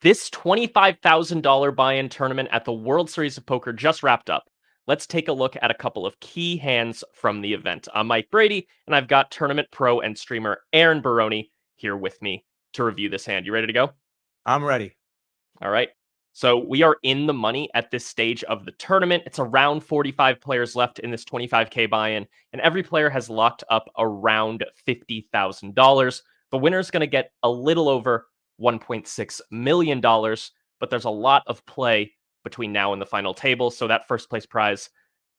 This $25,000 buy-in tournament at the World Series of Poker just wrapped up. Let's take a look at a couple of key hands from the event. I'm Mike Brady, and I've got tournament pro and streamer Aaron Baroni here with me to review this hand. You ready to go? I'm ready. All right. So we are in the money at this stage of the tournament. It's around 45 players left in this 25K buy-in, and every player has locked up around $50,000. The winner is going to get a little over $1.6 million, but there's a lot of play between now and the final table, so that first place prize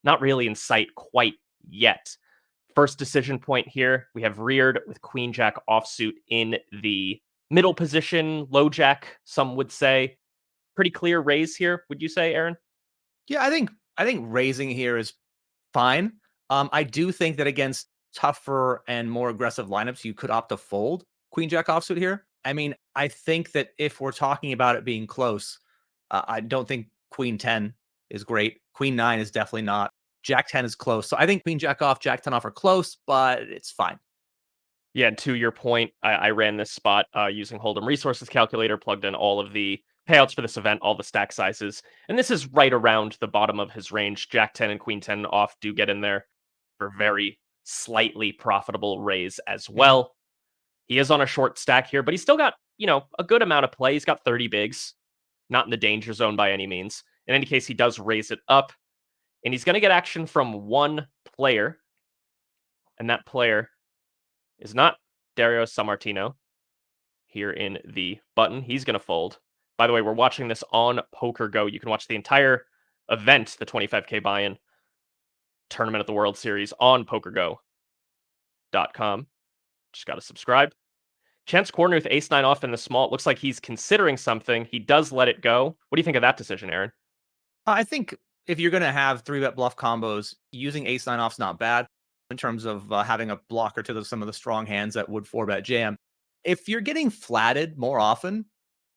not really in sight quite yet. First decision point here, we have Reared with Queen Jack offsuit in the middle position, low jack, some would say. Pretty clear raise here, would you say, Aaron? Yeah, I think raising here is fine. I do think that against tougher and more aggressive lineups, you could opt to fold Queen Jack offsuit here. I mean, I think that if we're talking about it being close, I don't think Queen 10 is great. Queen 9 is definitely not. Jack 10 is close. So I think Queen Jack off, Jack 10 off are close, but it's fine. Yeah, and to your point, I ran this spot using Hold'em Resources Calculator, plugged in all of the payouts for this event, all the stack sizes, and this is right around the bottom of his range. Jack 10 and Queen 10 off do get in there for very slightly profitable raise as Mhm. well. He is on a short stack here, but he's still got, a good amount of play. He's got 30 bigs, not in the danger zone by any means. In any case, he does raise it up, and he's going to get action from one player, and that player is not Dario Sammartino here in the button. He's going to fold. By the way, we're watching this on Poker Go. You can watch the entire event, the 25K buy-in tournament at the World Series on pokergo.com. Just got to subscribe. Chance corner with ace nine off in the small. It looks like he's considering something. He does let it go. What do you think of that decision, Aaron? I think if you're going to have three bet bluff combos, using ace nine off's not bad in terms of having a blocker to some of the strong hands that would four bet jam. If you're getting flatted more often,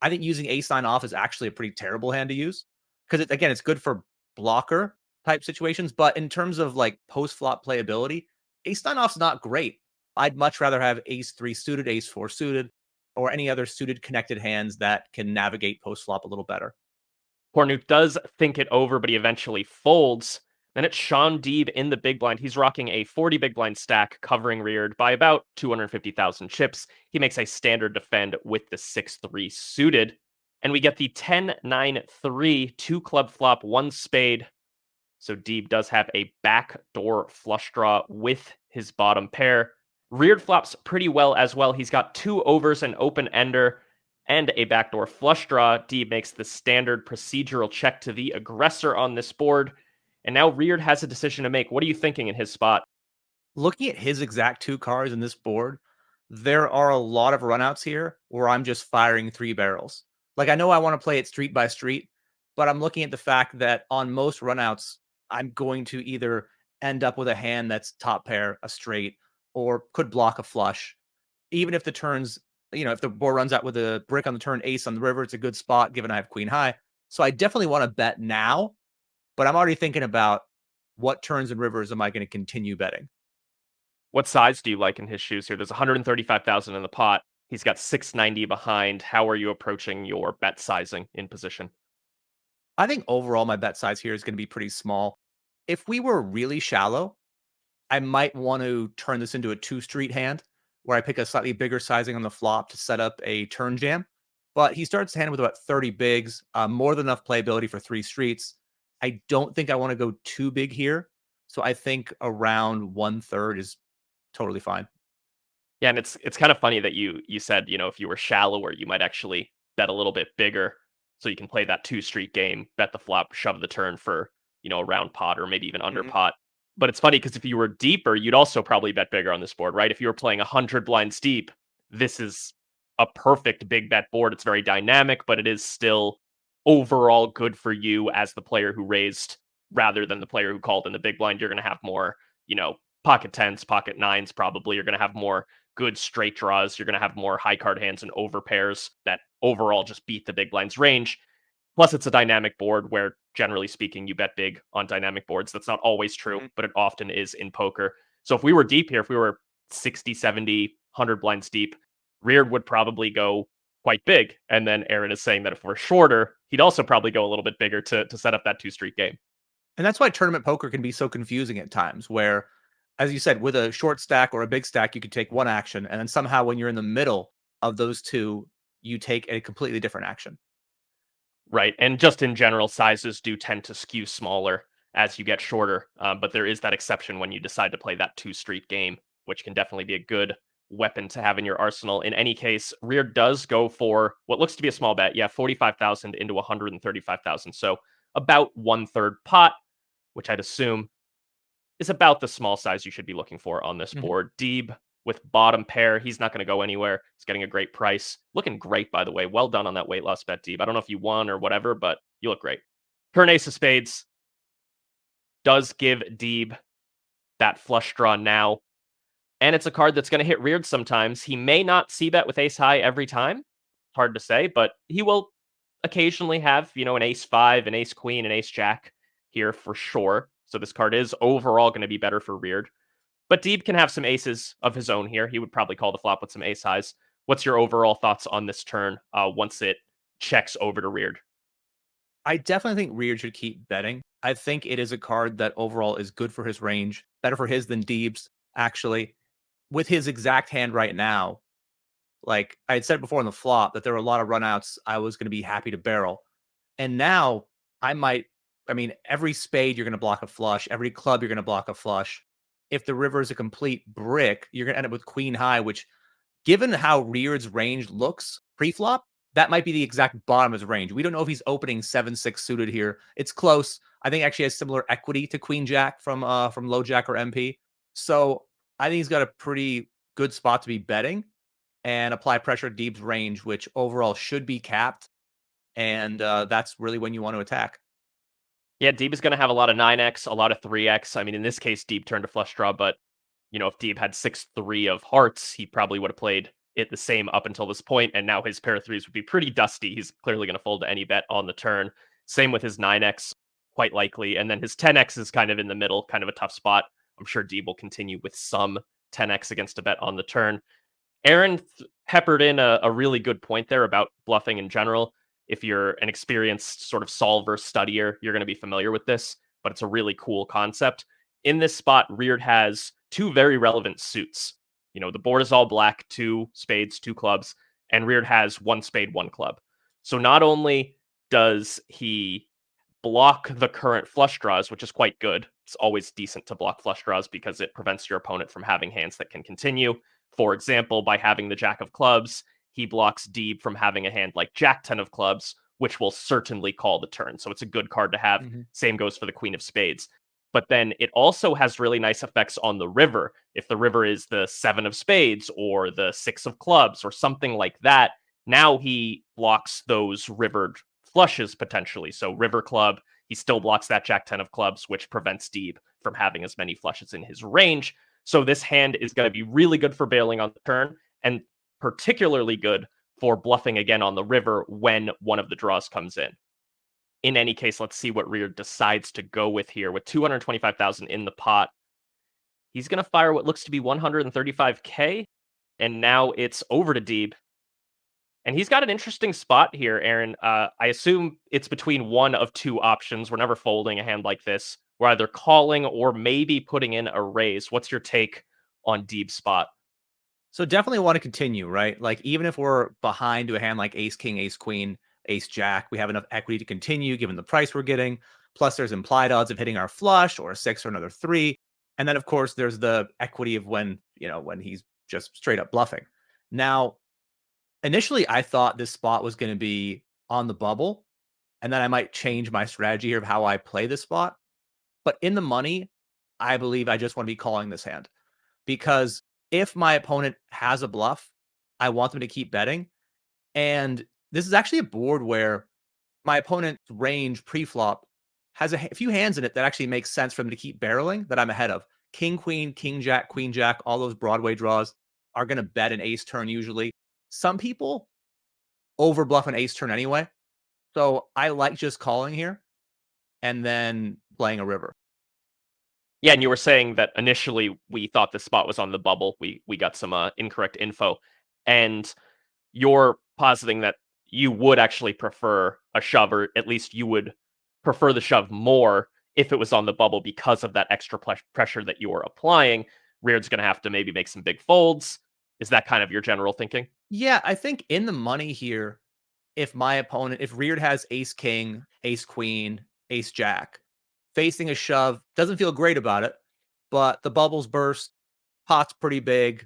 I think using ace nine off is actually a pretty terrible hand to use because again, it's good for blocker type situations, but in terms of like post flop playability, ace nine off's not great. I'd much rather have ace three suited, ace four suited, or any other suited connected hands that can navigate post flop a little better. Kornuk does think it over, but he eventually folds. Then it's Sean Deeb in the big blind. He's rocking a 40 big blind stack, covering Reared by about 250,000 chips. He makes a standard defend with the 6-3 suited. And we get the 10-9-3, two club flop, one spade. So Deeb does have a backdoor flush draw with his bottom pair. Reared flops pretty well as well. He's got two overs, an open ender, and a backdoor flush draw. Deeb makes the standard procedural check to the aggressor on this board. And now Reared has a decision to make. What are you thinking in his spot? Looking at his exact two cards in this board, there are a lot of runouts here where I'm just firing three barrels. Like I know I want to play it street by street, but I'm looking at the fact that on most runouts, I'm going to either end up with a hand that's top pair, a straight, or could block a flush. Even if the turns, if the board runs out with a brick on the turn, ace on the river, it's a good spot given I have queen high. So I definitely want to bet now, but I'm already thinking about what turns and rivers am I going to continue betting. What size do you like in his shoes here? There's 135,000 in the pot. He's got 690 behind. How are you approaching your bet sizing in position? I think overall my bet size here is going to be pretty small. If we were really shallow, I might want to turn this into a two street hand where I pick a slightly bigger sizing on the flop to set up a turn jam. But he starts the hand with about 30 bigs, more than enough playability for three streets. I don't think I want to go too big here. So I think around one third is totally fine. Yeah, and it's kind of funny that you said, if you were shallower, you might actually bet a little bit bigger so you can play that two street game, bet the flop, shove the turn for, a round pot or maybe even under Mhm. pot. But it's funny because if you were deeper, you'd also probably bet bigger on this board, right? If you were playing 100 blinds deep, this is a perfect big bet board. It's very dynamic, but it is still overall good for you as the player who raised rather than the player who called in the big blind. You're going to have more, pocket tens, pocket nines, probably. You're going to have more good straight draws. You're going to have more high card hands and over pairs that overall just beat the big blind's range. Plus, it's a dynamic board where, generally speaking, you bet big on dynamic boards. That's not always true, Mhm. but it often is in poker. So if we were deep here, if we were 60, 70, 100 blinds deep, Reared would probably go quite big. And then Aaron is saying that if we're shorter, he'd also probably go a little bit bigger to set up that 2 street game. And that's why tournament poker can be so confusing at times, where, as you said, with a short stack or a big stack, you could take one action, and then somehow when you're in the middle of those two, you take a completely different action. Right. And just in general, sizes do tend to skew smaller as you get shorter. But there is that exception when you decide to play that 2 street game, which can definitely be a good weapon to have in your arsenal. In any case, Rear does go for what looks to be a small bet. Yeah, 45,000 into 135,000. So about 1/3 pot, which I'd assume is about the small size you should be looking for on this Mhm. board. Deeb with bottom pair, he's not going to go anywhere. He's getting a great price. Looking great, by the way. Well done on that weight loss bet, Deeb. I don't know if you won or whatever, but you look great. Turn ace of spades does give Deeb that flush draw now. And it's a card that's going to hit Reared sometimes. He may not see bet with ace high every time. Hard to say, but he will occasionally have, an ace five, an ace queen, an ace jack here for sure. So this card is overall going to be better for Reared. But Deeb can have some aces of his own here. He would probably call the flop with some ace highs. What's your overall thoughts on this turn once it checks over to Reared? I definitely think Reard should keep betting. I think it is a card that overall is good for his range, better for his than Deeb's, actually. With his exact hand right now, like I had said before on the flop, that there were a lot of runouts I was going to be happy to barrel. And now I might, I mean, every spade you're going to block a flush, every club you're going to block a flush. If the river is a complete brick, you're going to end up with queen high, which, given how Reard's range looks pre-flop, that might be the exact bottom of his range. We don't know if he's opening 7-6 suited here. It's close. I think actually has similar equity to Queen Jack from Low Jack or MP. So I think he's got a pretty good spot to be betting and apply pressure at Deeb's range, which overall should be capped. And that's really when you want to attack. Yeah, Deeb is going to have a lot of 9x, a lot of 3x. I mean, in this case, Deeb turned to flush draw, but if Deeb had 6-3 of hearts, he probably would have played it the same up until this point, and now his pair of threes would be pretty dusty. He's clearly going to fold to any bet on the turn. Same with his 9x, quite likely. And then his 10x is kind of in the middle, kind of a tough spot. I'm sure Deeb will continue with some 10x against a bet on the turn. Aaron peppered in a really good point there about bluffing in general. If you're an experienced sort of solver, studier, you're going to be familiar with this, but it's a really cool concept. In this spot, Reard has two very relevant suits. The board is all black, two spades, two clubs, and Reard has one spade, one club. So not only does he block the current flush draws, which is quite good. It's always decent to block flush draws because it prevents your opponent from having hands that can continue. For example, by having the Jack of Clubs, he blocks Deeb from having a hand like Jack 10 of Clubs, which will certainly call the turn. So it's a good card to have. Mhm. Same goes for the Queen of Spades. But then it also has really nice effects on the river. If the river is the 7 of Spades or the 6 of Clubs or something like that, now he blocks those rivered flushes potentially. So River Club, he still blocks that Jack 10 of Clubs, which prevents Deeb from having as many flushes in his range. So this hand is going to be really good for bailing on the turn and particularly good for bluffing again on the river when one of the draws comes in. In any case, let's see what Rear decides to go with here. With 225,000 in the pot, he's going to fire what looks to be 135K, and now it's over to Deeb. And he's got an interesting spot here, Aaron. I assume it's between one of two options. We're never folding a hand like this. We're either calling or maybe putting in a raise. What's your take on Deeb's spot? So definitely want to continue, right? Like even if we're behind to a hand like ace king, ace queen, ace jack, we have enough equity to continue given the price we're getting. Plus there's implied odds of hitting our flush or a six or another three. And then of course there's the equity of when he's just straight up bluffing. Now, initially I thought this spot was going to be on the bubble and then I might change my strategy here of how I play this spot. But in the money, I believe I just want to be calling this hand because if my opponent has a bluff, I want them to keep betting. And this is actually a board where my opponent's range pre-flop has a few hands in it that actually makes sense for them to keep barreling that I'm ahead of. King, queen, jack, all those Broadway draws are going to bet an ace turn usually. Some people over bluff an ace turn anyway. So I like just calling here and then playing a river. Yeah, and you were saying that initially we thought this spot was on the bubble. We got some incorrect info, and your positing that you would actually prefer a shove, or at least you would prefer the shove more if it was on the bubble because of that extra pressure that you're applying. Reard's going to have to maybe make some big folds. Is that kind of your general thinking? Yeah, I think in the money here, if Reard has ace king, ace queen, ace jack, facing a shove, doesn't feel great about it, but the bubbles burst, pot's pretty big.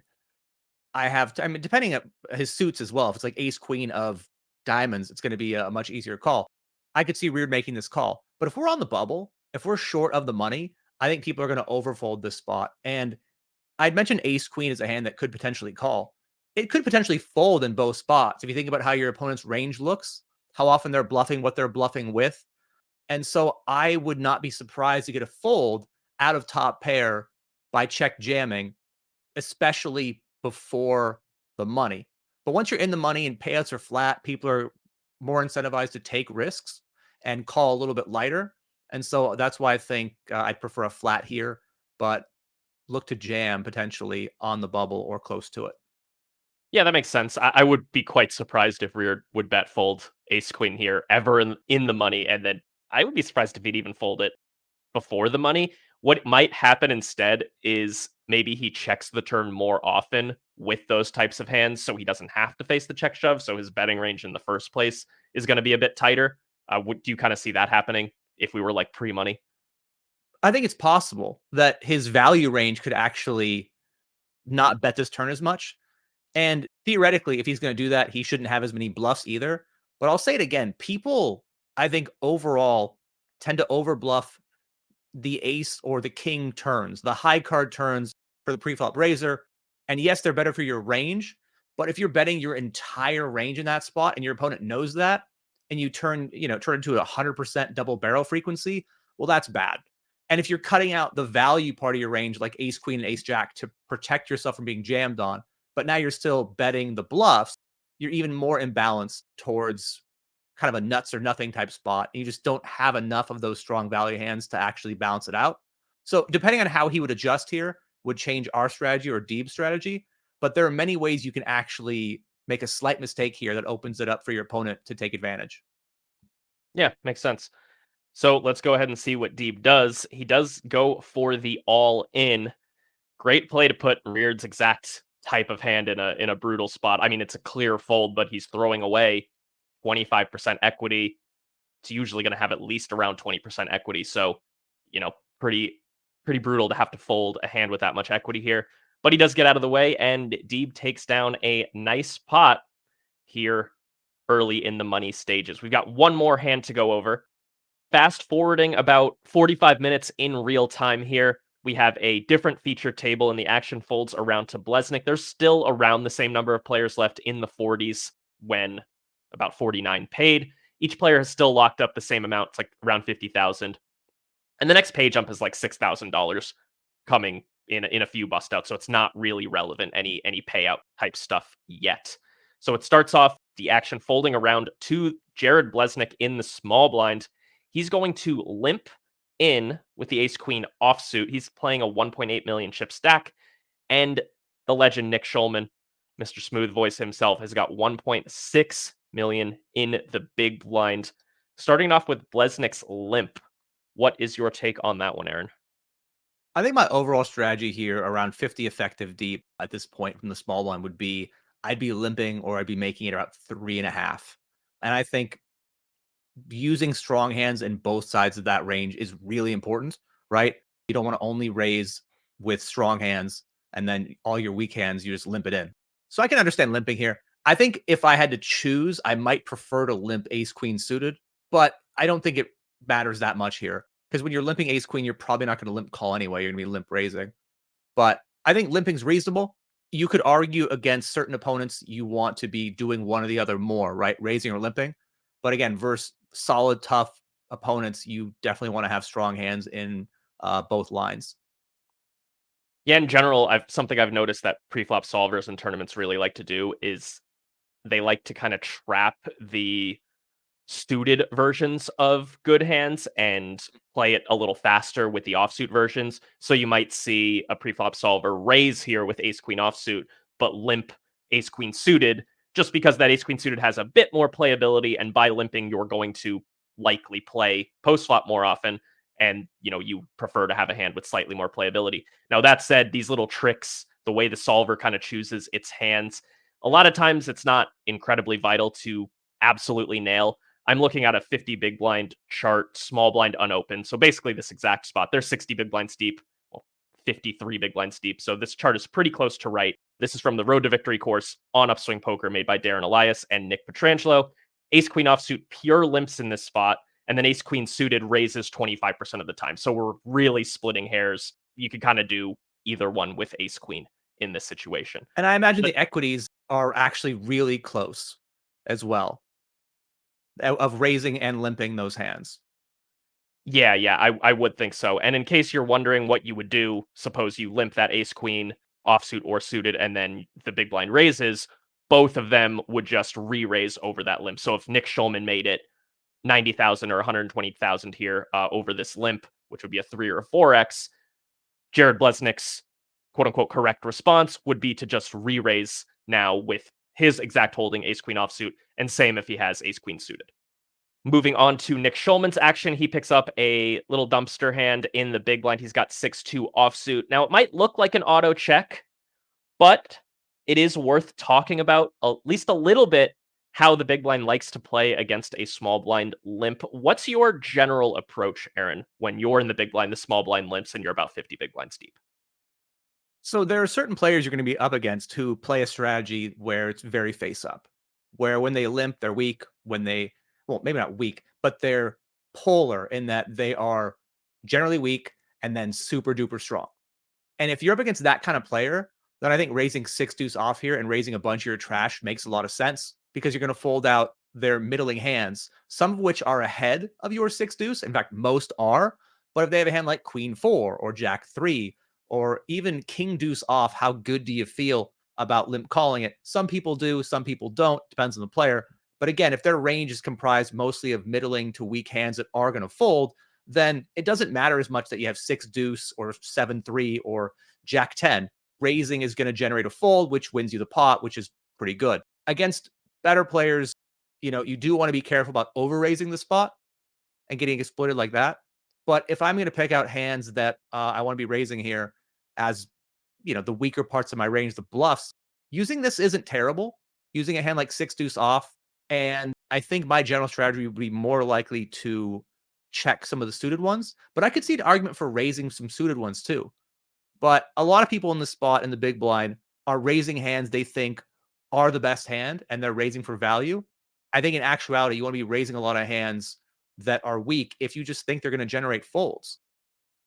I mean, depending on his suits as well. If it's like ace queen of diamonds, it's going to be a much easier call. I could see Reard making this call. But if we're on the bubble, if we're short of the money, I think people are going to overfold this spot. And I'd mentioned ace queen as a hand that could potentially call. It could potentially fold in both spots. If you think about how your opponent's range looks, how often they're bluffing, what they're bluffing with. And so I would not be surprised to get a fold out of top pair by check jamming, especially before the money. But once you're in the money and payouts are flat, people are more incentivized to take risks and call a little bit lighter. And so that's why I think I'd prefer a flat here, but look to jam potentially on the bubble or close to it. Yeah, that makes sense. I would be quite surprised if Reard would bet fold ace queen here ever in the money, and then I would be surprised if he'd even fold it before the money. What might happen instead is maybe he checks the turn more often with those types of hands, so he doesn't have to face the check shove. So his betting range in the first place is going to be a bit tighter. Do you kind of see that happening if we were like pre money? I think it's possible that his value range could actually not bet this turn as much. And theoretically, if he's going to do that, he shouldn't have as many bluffs either. But I'll say it again, people, I think overall tend to overbluff the ace or the king turns, the high card turns for the preflop raiser. And yes, they're better for your range. But if you're betting your entire range in that spot and your opponent knows that, and you turn into a 100% double barrel frequency, well, that's bad. And if you're cutting out the value part of your range, like ace queen and ace jack, to protect yourself from being jammed on, but now you're still betting the bluffs, you're even more imbalanced towards kind of a nuts or nothing type spot. And you just don't have enough of those strong value hands to actually balance it out. So depending on how he would adjust here would change our strategy or Deeb's strategy. But there are many ways you can actually make a slight mistake here that opens it up for your opponent to take advantage. Yeah, makes sense. So let's go ahead and see what Deeb does. He does go for the all in. Great play to put Reard's exact type of hand in a brutal spot. I mean, it's a clear fold, but he's throwing away 25% equity. It's usually going to have at least around 20% equity. So, you know, pretty brutal to have to fold a hand with that much equity here. But he does get out of the way, and Deeb takes down a nice pot here early in the money stages. We've got one more hand to go over. Fast forwarding about 45 minutes in real time here. We have a different feature table and the action folds around to Blesnik. There's still around the same number of players left in the 40s when about 49 paid. Each player has still locked up the same amount. It's like around 50,000. And the next pay jump is like $6,000 coming in a few bust outs. So it's not really relevant, any payout type stuff yet. So it starts off the action folding around to Jared Blesnik in the small blind. He's going to limp in with the ace queen offsuit. He's playing a 1.8 million chip stack. And the legend Nick Schulman, Mr. Smooth Voice himself, has got 1.6 million in the big blind. Starting off with Blesnik's limp. What is your take on that one, Aaron? I think my overall strategy here around 50 effective deep at this point from the small one would be I'd be limping or I'd be making it about 3.5. And I think using strong hands in both sides of that range is really important, right? You don't want to only raise with strong hands and then all your weak hands, you just limp it in. So I can understand limping here. I think if I had to choose, I might prefer to limp ace queen suited, but I don't think it matters that much here because when you're limping ace queen, you're probably not going to limp call anyway. You're going to be limp raising. But I think limping's reasonable. You could argue against certain opponents you want to be doing one or the other more, right? Raising or limping. But again, versus solid, tough opponents, you definitely want to have strong hands in both lines. Yeah, in general, something I've noticed that preflop solvers and tournaments really like to do is they like to kind of trap the suited versions of good hands and play it a little faster with the offsuit versions. So you might see a preflop solver raise here with ace queen offsuit, but limp ace queen suited just because that ace queen suited has a bit more playability, and by limping, you're going to likely play post flop more often, and you prefer to have a hand with slightly more playability. Now that said, these little tricks, the way the solver kind of chooses its hands, a lot of times it's not incredibly vital to absolutely nail. I'm looking at a 50 big blind chart, small blind unopened. So basically this exact spot. There's 60 big blinds deep, well, 53 big blinds deep. So this chart is pretty close to right. This is from the Road to Victory course on Upswing Poker made by Darren Elias and Nick Petrangelo. Ace queen offsuit pure limps in this spot, and then ace queen suited raises 25% of the time. So we're really splitting hairs. You could kind of do either one with ace queen in this situation. And I imagine But the equities are actually really close as well of raising and limping those hands. yeah, I would think so. And in case you're wondering what you would do, suppose you limp that ace queen offsuit or suited, and then the big blind raises, both of them would just re-raise over that limp. So if Nick Schulman made it 90,000 or 120,000 here over this limp, which would be a 3 or a 4x, Jared Blesnick's quote unquote correct response would be to just re-raise now with his exact holding ace queen offsuit, and same if he has ace queen suited. Moving on to Nick Schulman's action, he picks up a little dumpster hand in the big blind. He's got 6-2 offsuit. Now, it might look like an auto check, but it is worth talking about at least a little bit how the big blind likes to play against a small blind limp. What's your general approach, Aaron, when you're in the big blind, the small blind limps, and you're about 50 big blinds deep? So there are certain players you're going to be up against who play a strategy where it's very face up, where when they limp, they're weak. When they, well, maybe not weak, but they're polar in that they are generally weak and then super duper strong. And if you're up against that kind of player, then I think raising six deuce off here and raising a bunch of your trash makes a lot of sense because you're going to fold out their middling hands, some of which are ahead of your six deuce. In fact, most are. But if they have a hand like queen four or jack three or even king deuce off, how good do you feel about limp calling it? Some people do, some people don't. Depends on the player. But again, if their range is comprised mostly of middling to weak hands that are going to fold, then it doesn't matter as much that you have six deuce or 7-3 or jack 10. Raising is going to generate a fold, which wins you the pot, which is pretty good. Against better players, you do want to be careful about over raising the spot and getting exploited like that. But if I'm going to pick out hands that I want to be raising here as, the weaker parts of my range, the bluffs, using this isn't terrible. Using a hand like six deuce off. And I think my general strategy would be more likely to check some of the suited ones, but I could see an argument for raising some suited ones too. But a lot of people in the spot in the big blind are raising hands they think are the best hand and they're raising for value. I think in actuality, you want to be raising a lot of hands that are weak if you just think they're going to generate folds.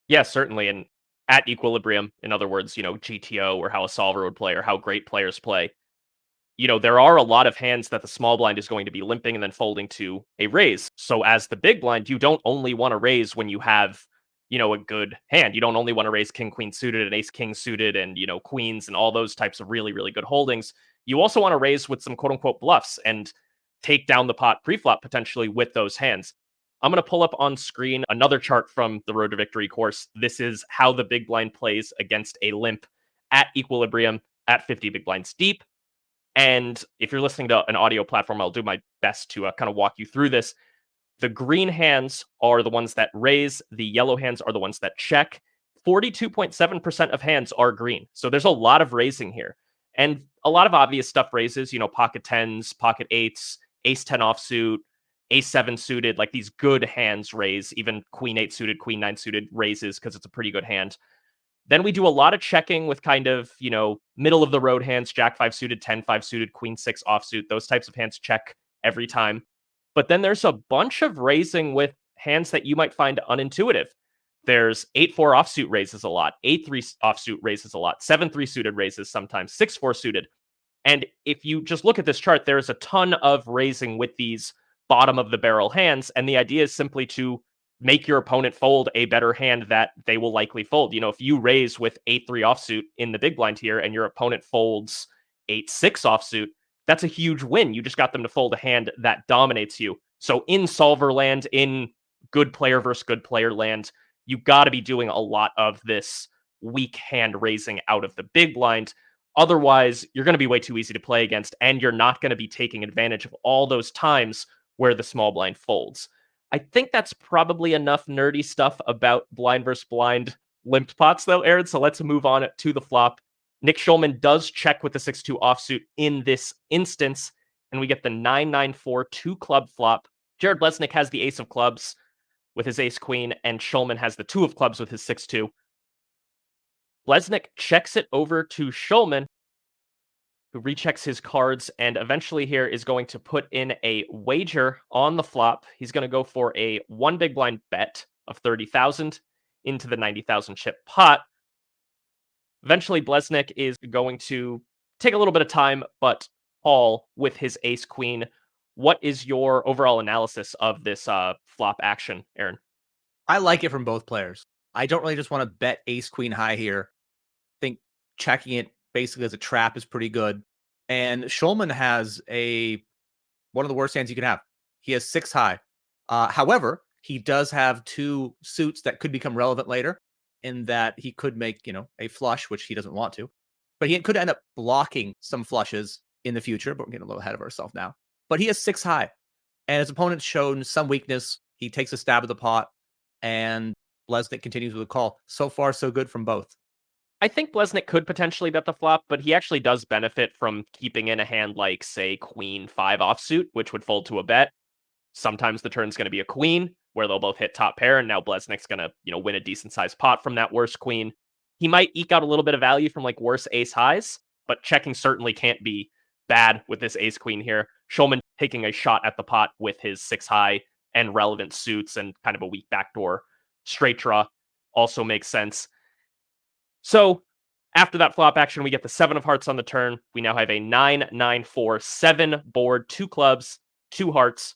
Yeah, certainly. And at equilibrium, in other words, GTO or how a solver would play or how great players play, there are a lot of hands that the small blind is going to be limping and then folding to a raise. So as the big blind, you don't only want to raise when you have, a good hand. You don't only want to raise king, queen suited and ace, king suited and, queens and all those types of really, really good holdings. You also want to raise with some quote unquote bluffs and take down the pot pre-flop potentially with those hands. I'm going to pull up on screen another chart from the Road to Victory course. This is how the big blind plays against a limp at equilibrium at 50 big blinds deep. And if you're listening to an audio platform, I'll do my best to kind of walk you through this. The green hands are the ones that raise, the yellow hands are the ones that check. 42.7% of hands are green. So there's a lot of raising here. And a lot of obvious stuff raises, pocket tens, pocket eights, ace 10 offsuit, ace 7 suited, like these good hands raise, even queen 8 suited, queen 9 suited raises because it's a pretty good hand. Then we do a lot of checking with kind of, middle of the road hands, jack 5 suited, 10-5 suited, queen 6 offsuit. Those types of hands check every time. But then there's a bunch of raising with hands that you might find unintuitive. There's 8-4 offsuit raises a lot, 8-3 offsuit raises a lot, 7-3 suited raises sometimes, 6-4 suited. And if you just look at this chart, there's a ton of raising with these bottom of the barrel hands. And the idea is simply to make your opponent fold a better hand that they will likely fold. If you raise with 8-3 offsuit in the big blind here and your opponent folds 8-6 offsuit, that's a huge win. You just got them to fold a hand that dominates you. So in solver land, in good player versus good player land, you got to be doing a lot of this weak hand raising out of the big blind. Otherwise, you're going to be way too easy to play against, and you're not going to be taking advantage of all those times where the small blind folds. I think that's probably enough nerdy stuff about blind versus blind limped pots, though, Aaron. So let's move on to the flop. Nick Schulman does check with the 6-2 offsuit in this instance, and we get the 9-9-4 2-club flop. Jared Blesnik has the ace of clubs with his ace queen, and Schulman has the 2 of clubs with his 6-2. Blesnik checks it over to Schulman, who rechecks his cards and eventually here is going to put in a wager on the flop. He's going to go for a 1 big blind bet of 30,000 into the 90,000 chip pot. Eventually, Blesnik is going to take a little bit of time, but call with his ace queen. What is your overall analysis of this flop action, Aaron? I like it from both players. I don't really just want to bet ace queen high here. I think checking it basically as a trap is pretty good. And Schulman has one of the worst hands you can have. He has 6 high. However, he does have 2 suits that could become relevant later in that he could make, a flush, which he doesn't want to. But he could end up blocking some flushes in the future, but we're getting a little ahead of ourselves now. But he has 6 high. And his opponent's shown some weakness. He takes a stab at the pot, and Blesnik continues with a call. So far, so good from both. I think Blesnik could potentially bet the flop, but he actually does benefit from keeping in a hand like, say, Queen 5 offsuit, which would fold to a bet. Sometimes the turn's going to be a queen, where they'll both hit top pair, and now Blesnik's going to, win a decent sized pot from that worse queen. He might eke out a little bit of value from like worse ace highs, but checking certainly can't be bad with this ace queen here. Schulman taking a shot at the pot with his 6 high and relevant suits and kind of a weak backdoor straight draw also makes sense. So after that flop action, we get the 7 of hearts on the turn. We now have a 9-9-4-7 board, 2 clubs, 2 hearts.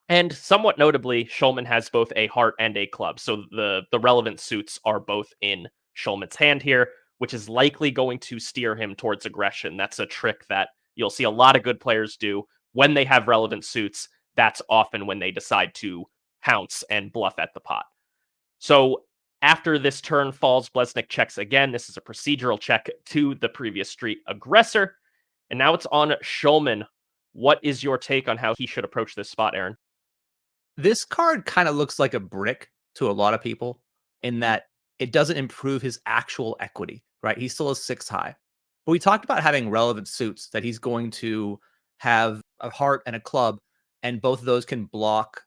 And somewhat notably, Schulman has both a heart and a club. So the relevant suits are both in Schulman's hand here, which is likely going to steer him towards aggression. That's a trick that you'll see a lot of good players do when they have relevant suits. That's often when they decide to pounce and bluff at the pot. So after this turn falls, Blesnik checks again. This is a procedural check to the previous street aggressor. And now it's on Schulman. What is your take on how he should approach this spot, Aaron? This card kind of looks like a brick to a lot of people in that it doesn't improve his actual equity, right? He still has 6 high. But we talked about having relevant suits that he's going to have a heart and a club, and both of those can block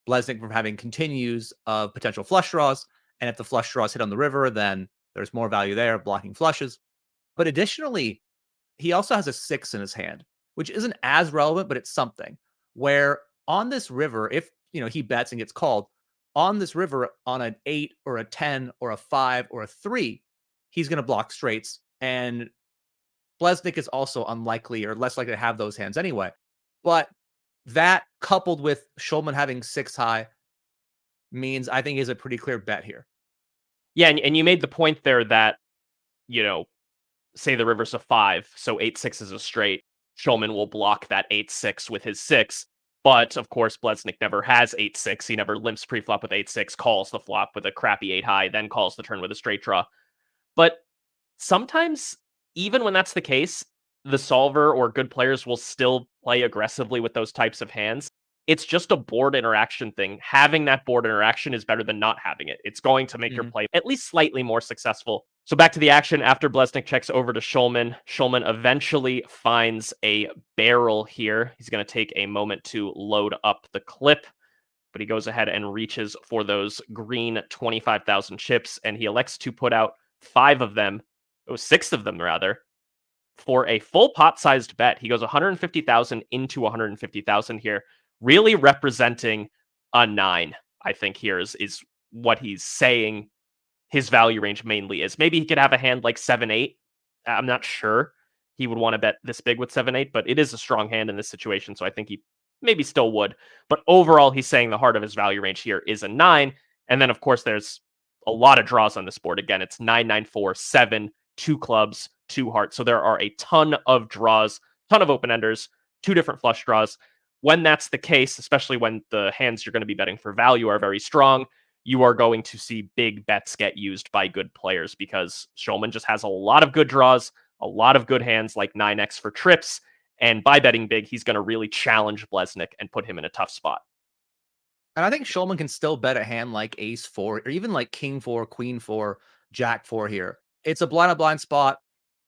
Blesnik from having continues of potential flush draws. And if the flush draws hit on the river, then there's more value there, blocking flushes. But additionally, he also has a 6 in his hand, which isn't as relevant, but it's something. Where on this river, if he bets and gets called, on this river on an 8 or a 10 or a 5 or a 3, he's going to block straights. And Blesnik is also unlikely or less likely to have those hands anyway. But that coupled with Schulman having 6 high means I think is a pretty clear bet here. Yeah, and you made the point there that, you know, say the river's a 5, so 8-6 is a straight. Schulman will block that 8-6 with his 6. But of course, Blesnik never has 8-6. He never limps preflop with 8-6, calls the flop with a crappy 8 high, then calls the turn with a straight draw. But sometimes, even when that's the case, the solver or good players will still play aggressively with those types of hands. It's just a board interaction thing. Having that board interaction is better than not having it. It's going to make your play at least slightly more successful. So back to the action after Blesnik checks over to Schulman. Schulman eventually finds a barrel here. He's going to take a moment to load up the clip, but he goes ahead and reaches for those green 25,000 chips, and he elects to put out 5 of them, 6 of them rather, for a full pot-sized bet. He goes 150,000 into 150,000 here, really representing a 9, I think here is what he's saying his value range mainly is. Maybe he could have a hand like 7-8. I'm not sure he would want to bet this big with 7-8, but it is a strong hand in this situation, so I think he maybe still would. But overall, he's saying the heart of his value range here is a 9. And then, of course, there's a lot of draws on this board. Again, it's 9-9-4-7, 2 clubs, 2 hearts. So there are a ton of draws, ton of open-enders, 2 different flush draws. When that's the case, especially when the hands you're going to be betting for value are very strong, you are going to see big bets get used by good players because Schulman just has a lot of good draws, a lot of good hands like 9x for trips. And by betting big, he's going to really challenge Blesnik and put him in a tough spot. And I think Shulman can still bet a hand like ace four or even like king four, queen four, jack four here. It's a blind on blind spot,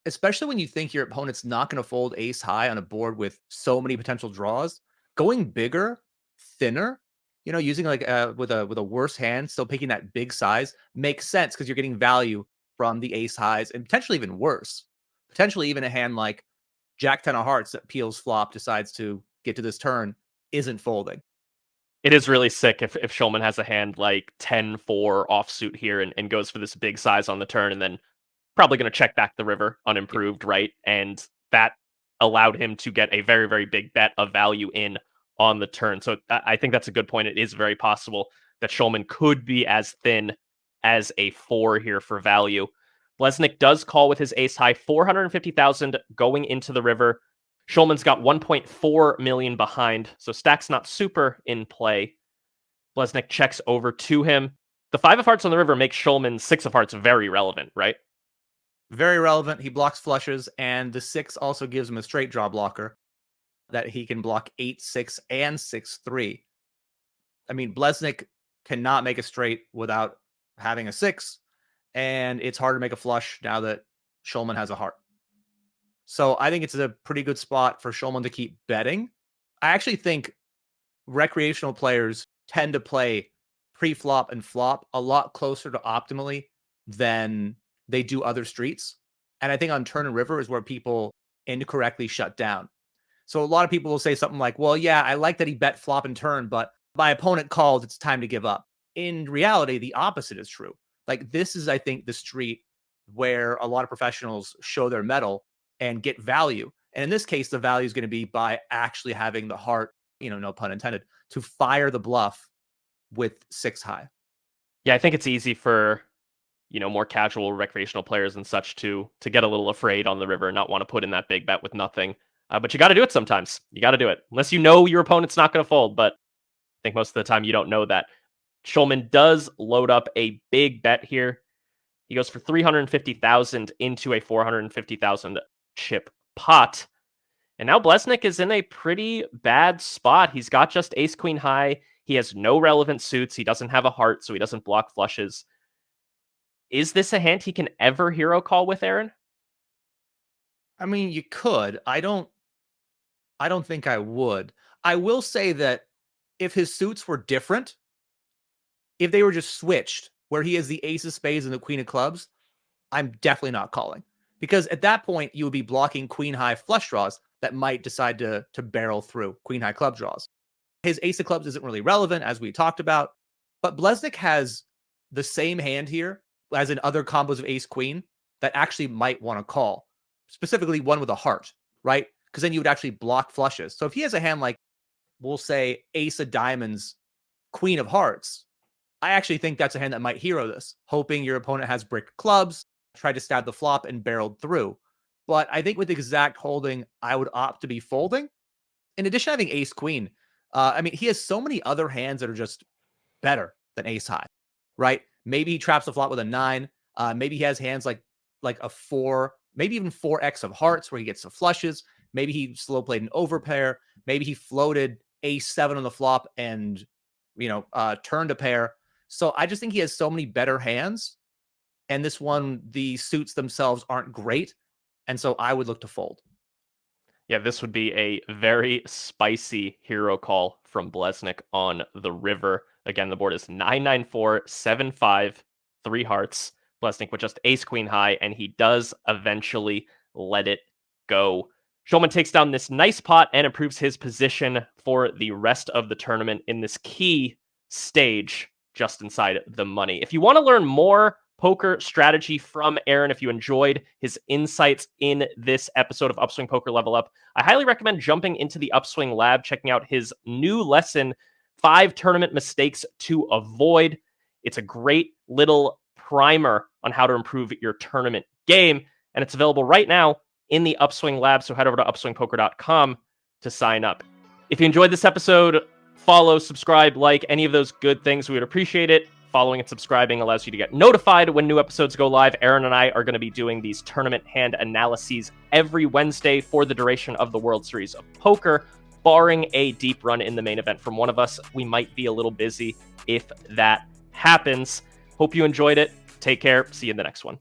especially when you think your opponent's not going to fold ace high on a board with so many potential draws. Going bigger, thinner, using like with a worse hand, still picking that big size makes sense because you're getting value from the ace highs and potentially even worse. Potentially even a hand like Jack 10 of hearts that peels flop, decides to get to this turn, isn't folding. It is really sick if Shulman has a hand like 10-4 offsuit here and goes for this big size on the turn and then probably going to check back the river unimproved, right? And that allowed him to get a very, very big bet of value in on the turn. So I think that's a good point. It is very possible that Shulman could be as thin as a 4 here for value. Blesnik does call with his ace high, 450,000 going into the river. Shulman's got 1.4 million behind, so stack's not super in play. Blesnik checks over to him. The 5 of hearts on the river makes Shulman's 6 of hearts very relevant, right? Very relevant. He blocks flushes, and the 6 also gives him a straight draw blocker that he can block 8-6 and 6-3. I mean, Blesnik cannot make a straight without having a 6, and it's hard to make a flush now that Shulman has a heart. So I think it's a pretty good spot for Shulman to keep betting. I actually think recreational players tend to play pre-flop and flop a lot closer to optimally than they do other streets. And I think on turn and river is where people incorrectly shut down. So a lot of people will say something like, well, yeah, I like that he bet flop and turn, but my opponent called, it's time to give up. In reality, the opposite is true. Like this is, I think, the street where a lot of professionals show their mettle and get value. And in this case, the value is going to be by actually having the heart, no pun intended, to fire the bluff with 6 high. Yeah, I think it's easy for, more casual recreational players and such to get a little afraid on the river and not want to put in that big bet with nothing. But you got to do it sometimes. You got to do it. Unless you know your opponent's not going to fold, but I think most of the time you don't know that. Shulman does load up a big bet here. He goes for 350,000 into a 450,000 chip pot. And now Blesnik is in a pretty bad spot. He's got just ace queen high. He has no relevant suits. He doesn't have a heart, so he doesn't block flushes. Is this a hand he can ever hero call with, Aaron? I mean, you could. I don't think I would. I will say that if his suits were different, if they were just switched, where he has the ace of spades and the queen of clubs, I'm definitely not calling. Because at that point, you would be blocking queen high flush draws that might decide to barrel through queen high club draws. His ace of clubs isn't really relevant, as we talked about. But Blesnik has the same hand here as in other combos of ace queen that actually might want to call. Specifically one with a heart, right? Because then you would actually block flushes. So if he has a hand like, we'll say ace of diamonds, queen of hearts, I actually think that's a hand that might hero this, hoping your opponent has brick clubs, tried to stab the flop and barreled through. But I think with exact holding, I would opt to be folding. In addition to having ace queen, I mean, he has so many other hands that are just better than ace high, right? Maybe he traps the flop with a 9. Maybe he has hands like a 4, maybe even 4x of hearts where he gets the flushes. Maybe he slow played an overpair. Maybe he floated ace 7 on the flop and, turned a pair. So I just think he has so many better hands. And this one, the suits themselves aren't great. And so I would look to fold. Yeah, this would be a very spicy hero call from Blesnik on the river. Again, the board is 994, 75, 3 hearts. Blesnik with just ace queen high, and he does eventually let it go. Shulman takes down this nice pot and improves his position for the rest of the tournament in this key stage just inside the money. If you want to learn more poker strategy from Aaron, if you enjoyed his insights in this episode of Upswing Poker Level Up, I highly recommend jumping into the Upswing Lab, checking out his new lesson, 5 tournament mistakes to avoid. It's a great little primer on how to improve your tournament game, and it's available right now in the Upswing Lab, so head over to upswingpoker.com to sign up. If you enjoyed this episode, follow, subscribe, like, any of those good things. We would appreciate it. following and subscribing allows you to get notified when new episodes go live. Aaron and I are going to be doing these tournament hand analyses every Wednesday for the duration of the World Series of Poker. Barring a deep run in the main event from one of us, we might be a little busy if that happens. Hope you enjoyed it. Take care. See you in the next one.